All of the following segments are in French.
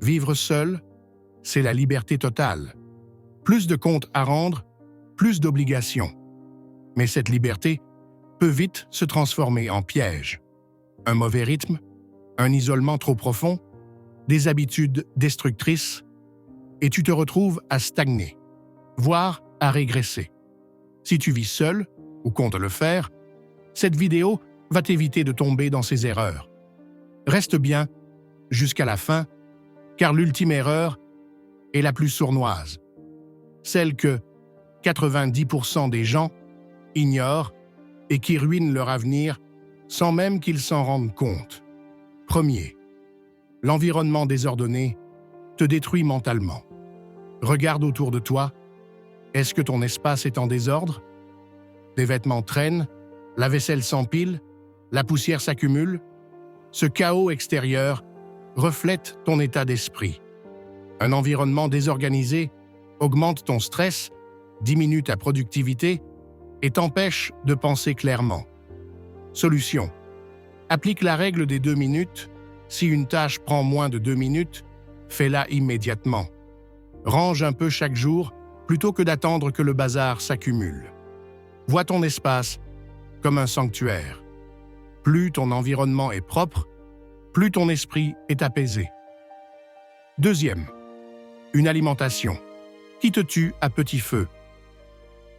Vivre seul, c'est la liberté totale. Plus de comptes à rendre, plus d'obligations. Mais cette liberté peut vite se transformer en piège. Un mauvais rythme, un isolement trop profond, des habitudes destructrices, et tu te retrouves à stagner, voire à régresser. Si tu vis seul, ou comptes le faire, cette vidéo va t'éviter de tomber dans ces erreurs. Reste bien jusqu'à la fin, car l'ultime erreur est la plus sournoise, celle que 90% des gens ignorent et qui ruinent leur avenir sans même qu'ils s'en rendent compte. Premier, l'environnement désordonné te détruit mentalement. Regarde autour de toi. Est-ce que ton espace est en désordre? Des vêtements traînent, la vaisselle s'empile, la poussière s'accumule. Ce chaos extérieur reflète ton état d'esprit. Un environnement désorganisé augmente ton stress, diminue ta productivité et t'empêche de penser clairement. Solution. Applique la règle des 2 minutes. Si une tâche prend moins de 2 minutes, fais-la immédiatement. Range un peu chaque jour plutôt que d'attendre que le bazar s'accumule. Vois ton espace comme un sanctuaire. Plus ton environnement est propre, plus ton esprit est apaisé. Deuxième, une alimentation qui te tue à petit feu.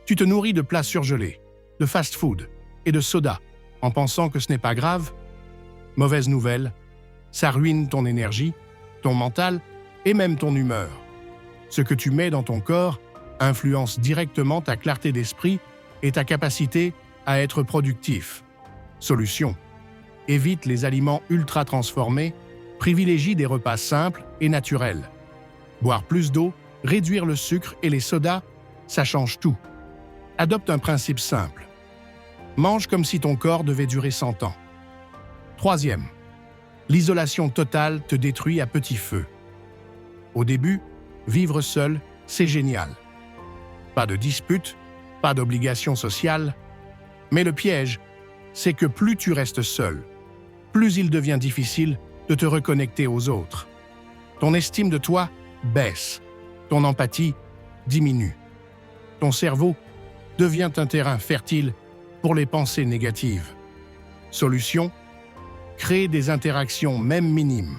Tu te nourris de plats surgelés, de fast-food et de soda en pensant que ce n'est pas grave. Mauvaise nouvelle, ça ruine ton énergie, ton mental et même ton humeur. Ce que tu mets dans ton corps influence directement ta clarté d'esprit et ta capacité à être productif. Solution. Évite les aliments ultra transformés, privilégie des repas simples et naturels. Boire plus d'eau, réduire le sucre et les sodas, ça change tout. Adopte un principe simple. Mange comme si ton corps devait durer 100 ans. Troisième, l'isolation totale te détruit à petit feu. Au début, vivre seul, c'est génial. Pas de disputes, pas d'obligations sociales, mais le piège, c'est que plus tu restes seul, plus il devient difficile de te reconnecter aux autres. Ton estime de toi baisse, ton empathie diminue. Ton cerveau devient un terrain fertile pour les pensées négatives. Solution, crée des interactions même minimes.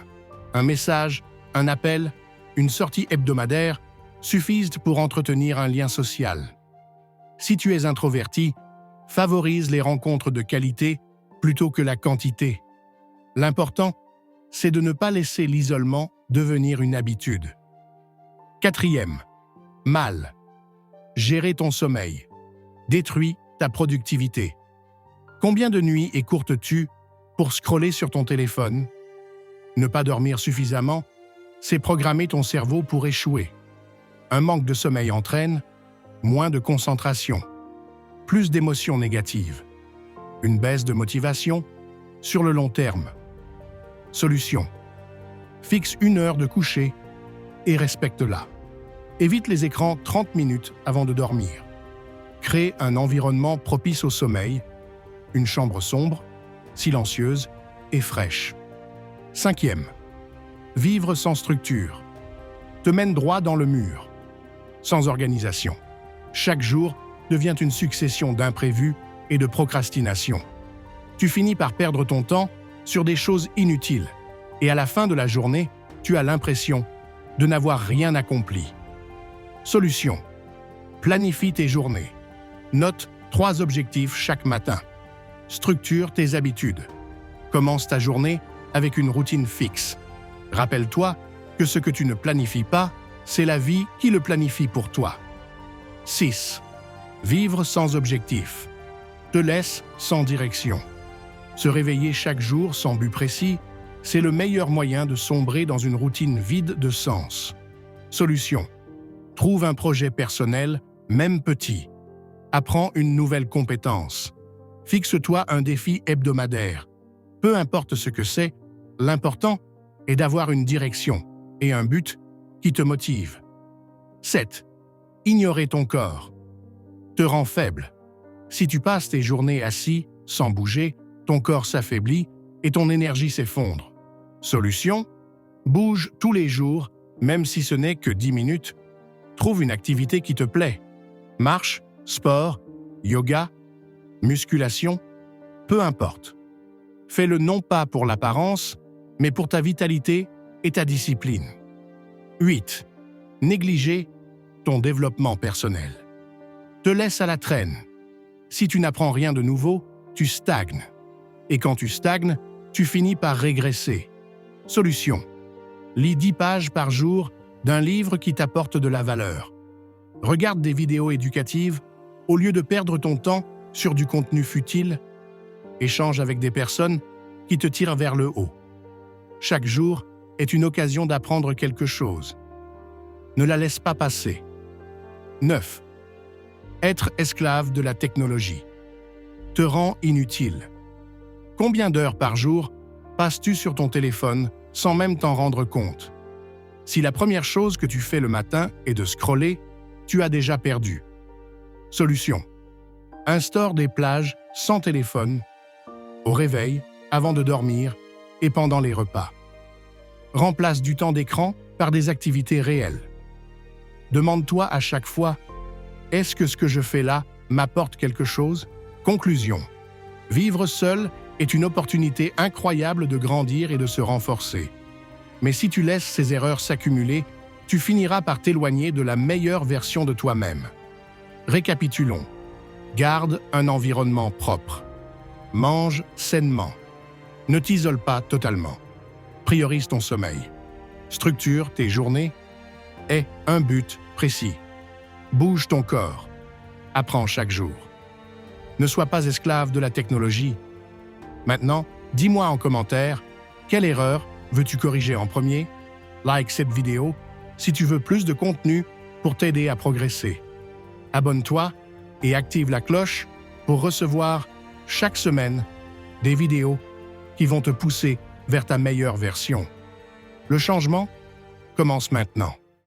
Un message, un appel, une sortie hebdomadaire suffisent pour entretenir un lien social. Si tu es introverti, favorise les rencontres de qualité plutôt que la quantité. L'important, c'est de ne pas laisser l'isolement devenir une habitude. Quatrième, mal. Gérer ton sommeil. Détruit ta productivité. Combien de nuits écourtes-tu pour scroller sur ton téléphone? Ne pas dormir suffisamment, c'est programmer ton cerveau pour échouer. Un manque de sommeil entraîne moins de concentration, plus d'émotions négatives, une baisse de motivation sur le long terme. Solution. Fixe 1 heure de coucher et respecte-la. Évite les écrans 30 minutes avant de dormir. Crée un environnement propice au sommeil, une chambre sombre, silencieuse et fraîche. Cinquième, vivre sans structure. Te mène droit dans le mur, sans organisation. Chaque jour devient une succession d'imprévus et de procrastination. Tu finis par perdre ton temps sur des choses inutiles et à la fin de la journée, tu as l'impression de n'avoir rien accompli. Solution. Planifie tes journées. Note 3 objectifs chaque matin. Structure tes habitudes. Commence ta journée avec une routine fixe. Rappelle-toi que ce que tu ne planifies pas, c'est la vie qui le planifie pour toi. 6. Vivre sans objectif. Te laisse sans direction. Se réveiller chaque jour sans but précis, c'est le meilleur moyen de sombrer dans une routine vide de sens. Solution. Trouve un projet personnel, même petit. Apprends une nouvelle compétence. Fixe-toi un défi hebdomadaire. Peu importe ce que c'est, l'important est d'avoir une direction et un but qui te motive. 7. Ignorer ton corps. Te rend faible. Si tu passes tes journées assis, sans bouger, ton corps s'affaiblit et ton énergie s'effondre. Solution? Bouge tous les jours, même si ce n'est que 10 minutes. Trouve une activité qui te plaît. Marche, sport, yoga, musculation, peu importe. Fais-le non pas pour l'apparence, mais pour ta vitalité et ta discipline. 8. Négliger ton développement personnel. Te laisse à la traîne. Si tu n'apprends rien de nouveau, tu stagnes. Et quand tu stagnes, tu finis par régresser. Solution. Lis 10 pages par jour d'un livre qui t'apporte de la valeur. Regarde des vidéos éducatives au lieu de perdre ton temps sur du contenu futile. Échange avec des personnes qui te tirent vers le haut. Chaque jour est une occasion d'apprendre quelque chose. Ne la laisse pas passer. 9. Être esclave de la technologie. Te rend inutile. Combien d'heures par jour passes-tu sur ton téléphone sans même t'en rendre compte? Si la première chose que tu fais le matin est de scroller, tu as déjà perdu. Solution. Instaure des plages sans téléphone, au réveil, avant de dormir et pendant les repas. Remplace du temps d'écran par des activités réelles. Demande-toi à chaque fois, est-ce que ce que je fais là m'apporte quelque chose? Conclusion. Vivre seul est une opportunité incroyable de grandir et de se renforcer. Mais si tu laisses ces erreurs s'accumuler, tu finiras par t'éloigner de la meilleure version de toi-même. Récapitulons. Garde un environnement propre. Mange sainement. Ne t'isole pas totalement. Priorise ton sommeil. Structure tes journées. Aie un but précis. Bouge ton corps. Apprends chaque jour. Ne sois pas esclave de la technologie. Maintenant, dis-moi en commentaire, quelle erreur veux-tu corriger en premier? Like cette vidéo si tu veux plus de contenu pour t'aider à progresser. Abonne-toi et active la cloche pour recevoir chaque semaine des vidéos qui vont te pousser vers ta meilleure version. Le changement commence maintenant.